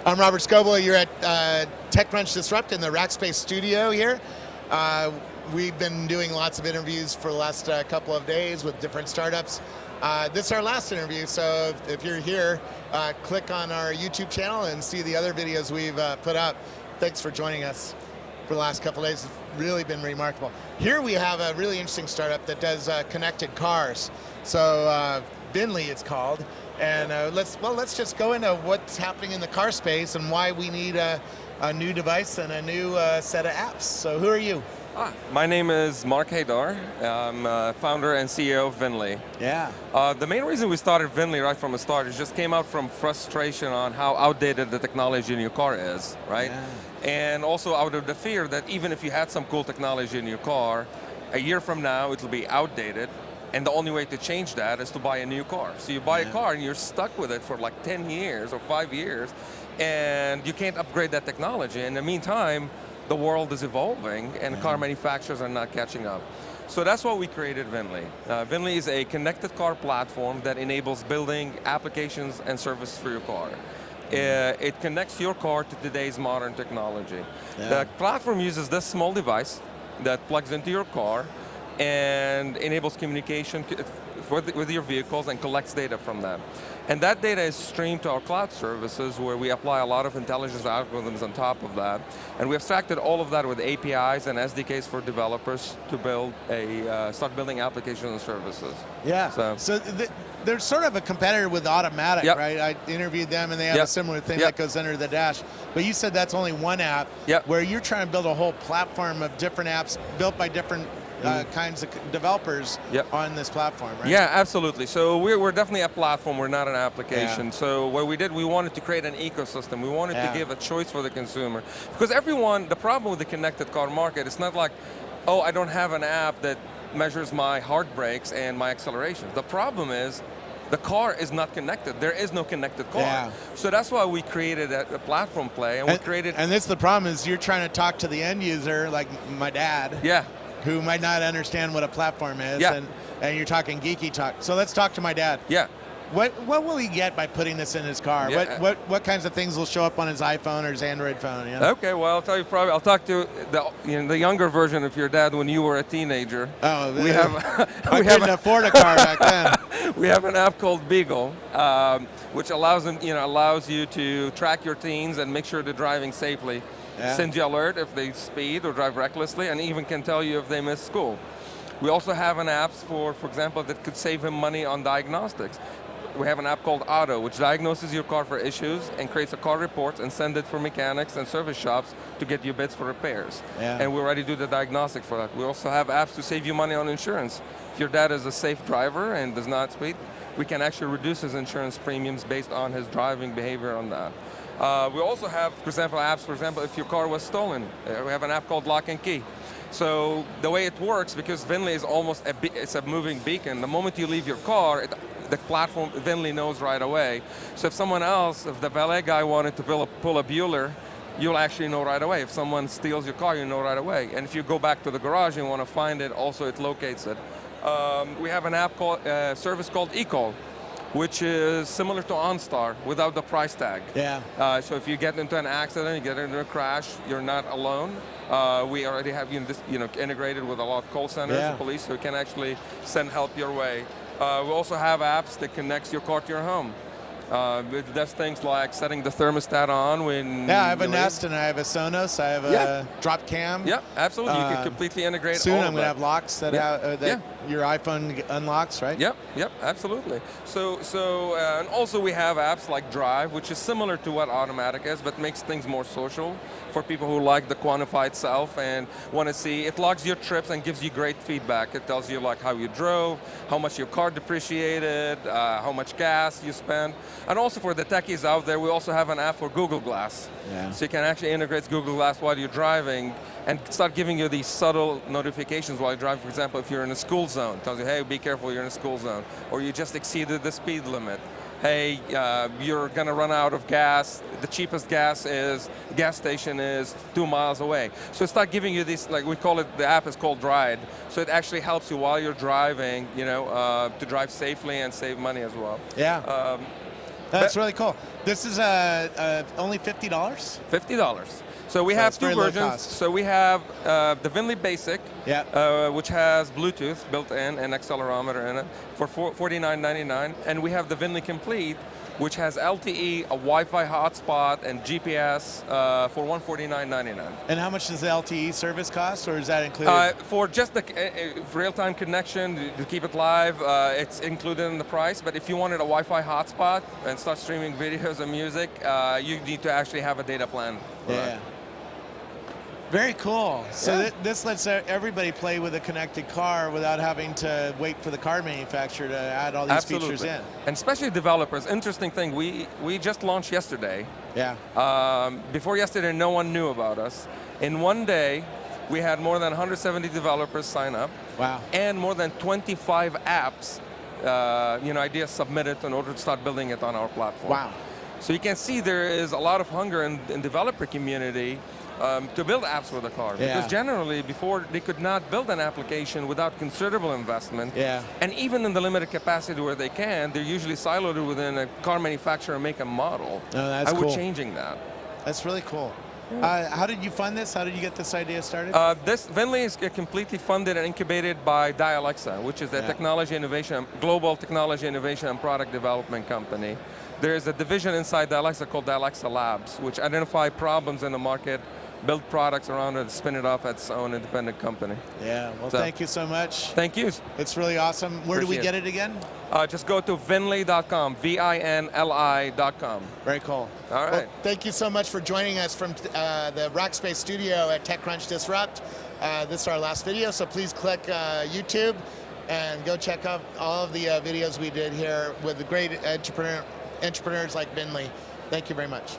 I'm Robert Scoble. You're at TechCrunch Disrupt in the Rackspace studio here. We've been doing lots of interviews for the last couple of days with different startups. This is our last interview, so if you're here, click on our YouTube channel and see the other videos we've put up. Thanks for joining us for the last couple of days. It's really been remarkable. Here we have a really interesting startup that does connected cars. So Vinli it's called. And let's just go into what's happening in the car space and why we need a new device and a new set of apps. So who are you? My name is Mark Haydar. I'm founder and CEO of Vinli. Yeah. The main reason we started Vinli right from the start is just came out from frustration on how outdated the technology in your car is, right? Yeah. And also out of the fear that even if you had some cool technology in your car, a year from now it'll be outdated. And the only way to change that is to buy a new car. So you buy a car and you're stuck with it for like 10 years or 5 years, and you can't upgrade that technology. In the meantime, the world is evolving and car manufacturers are not catching up. So that's why we created Vinli. Vinli is a connected car platform that enables building applications and services for your car. It connects your car to today's modern technology. The platform uses this small device that plugs into your car and enables communication with your vehicles and collects data from them. And that data is streamed to our cloud services where we apply a lot of intelligence algorithms on top of that. And we abstracted all of that with APIs and SDKs for developers to build start building applications and services. Yeah, so they're sort of a competitor with Automatic, right? I interviewed them and they have a similar thing that goes under the dash. But you said that's only one app where you're trying to build a whole platform of different apps built by different kinds of developers on this platform, right? Yeah, absolutely. So we're definitely a platform, we're not an application. So what we did, we wanted to create an ecosystem. We wanted to give a choice for the consumer. Because the problem with the connected car market, it's not like, oh, I don't have an app that measures my heart brakes and my acceleration. The problem is, the car is not connected. There is no connected car. Yeah. So that's why we created a platform play, and we created... And this the problem is you're trying to talk to the end user, like my dad. Yeah. Who might not understand what a platform is, and you're talking geeky talk. So let's talk to my dad. Yeah. What will he get by putting this in his car? Yeah. What kinds of things will show up on his iPhone or his Android phone? You know? Okay, well I'll tell you I'll talk to the younger version of your dad when you were a teenager. Oh, I couldn't afford a car back then. We have an app called Beagle, which allows you to track your teens and make sure they're driving safely. Sends you alert if they speed or drive recklessly, and even can tell you if they miss school. We also have an app for example, that could save him money on diagnostics. We have an app called Auto, which diagnoses your car for issues and creates a car report and send it for mechanics and service shops to get you bids for repairs. And we already do the diagnostic for that. We also have apps to save you money on insurance. If your dad is a safe driver and does not speed, we can actually reduce his insurance premiums based on his driving behavior on that. We also have, for example, apps, if your car was stolen. We have an app called Lock and Key. So the way it works, because Vinli is almost it's a moving beacon, the moment you leave your car, the platform, Vinli knows right away. So if someone else, if the valet guy wanted to pull a Bueller, you'll actually know right away. If someone steals your car, you know right away. And if you go back to the garage and want to find it, also it locates it. We have an app service called eCall, which is similar to OnStar without the price tag. So if you get into an accident, you get into a crash, you're not alone. We already have integrated with a lot of call centers, police, so we can actually send help your way. We also have apps that connects your car to your home. It does things like setting the thermostat on when... I have a Nest and I have a Sonos, I have a drop cam. Yeah, absolutely. You can completely integrate soon all of I'm going to have locks that, that your iPhone unlocks, right? Yep, absolutely. So and also we have apps like Drive, which is similar to what Automatic is, but makes things more social for people who like the quantified self and want to see. It logs your trips and gives you great feedback. It tells you like how you drove, how much your car depreciated, how much gas you spent. And also for the techies out there, we also have an app for Google Glass. So you can actually integrate Google Glass while you're driving and start giving you these subtle notifications while you're driving. For example, if you're in a school zone, it tells you, hey, be careful, you're in a school zone. Or you just exceeded the speed limit. Hey, you're going to run out of gas. The cheapest gas station is 2 miles away. So start giving you these, like we call it, the app is called Ride. So it actually helps you while you're driving, to drive safely and save money as well. That's really cool. This is only $50? $50. So we So have it's two very low versions. cost. So we have the Vinli Basic, Yeah. which has Bluetooth built in and accelerometer in it for $49.99, and we have the Vinli Complete, which has LTE, a Wi-Fi hotspot, and GPS for $149.99. And how much does the LTE service cost, or is that included? For just the real-time connection to keep it live, it's included in the price. But if you wanted a Wi-Fi hotspot and start streaming videos and music, you need to actually have a data plan. Yeah. Very cool. So this lets everybody play with a connected car without having to wait for the car manufacturer to add all these features in. And especially developers. Interesting thing, we just launched yesterday. Yeah. Before yesterday, no one knew about us. In one day, we had more than 170 developers sign up. Wow. And more than 25 apps, ideas submitted in order to start building it on our platform. Wow. So you can see there is a lot of hunger in developer community to build apps for the car. Yeah. Because generally, before, they could not build an application without considerable investment. Yeah. And even in the limited capacity where they can, they're usually siloed within a car manufacturer make a model. Oh, that's We're cool. changing that. That's really cool. How did you fund this? How did you get this idea started? This Vinli is completely funded and incubated by Dialexa, which is a global technology innovation and product development company. There is a division inside Dialexa called Dialexa Labs, which identify problems in the market, build products around it, spin it off as its own independent company. Yeah, well, thank you so much. Thank you. It's really awesome. Where do we get it again? Just go to vinli.com, VINLI.com. Very cool. All right. Well, thank you so much for joining us from the Rackspace studio at TechCrunch Disrupt. This is our last video, so please click YouTube and go check out all of the videos we did here with the great entrepreneurs like Vinli. Thank you very much.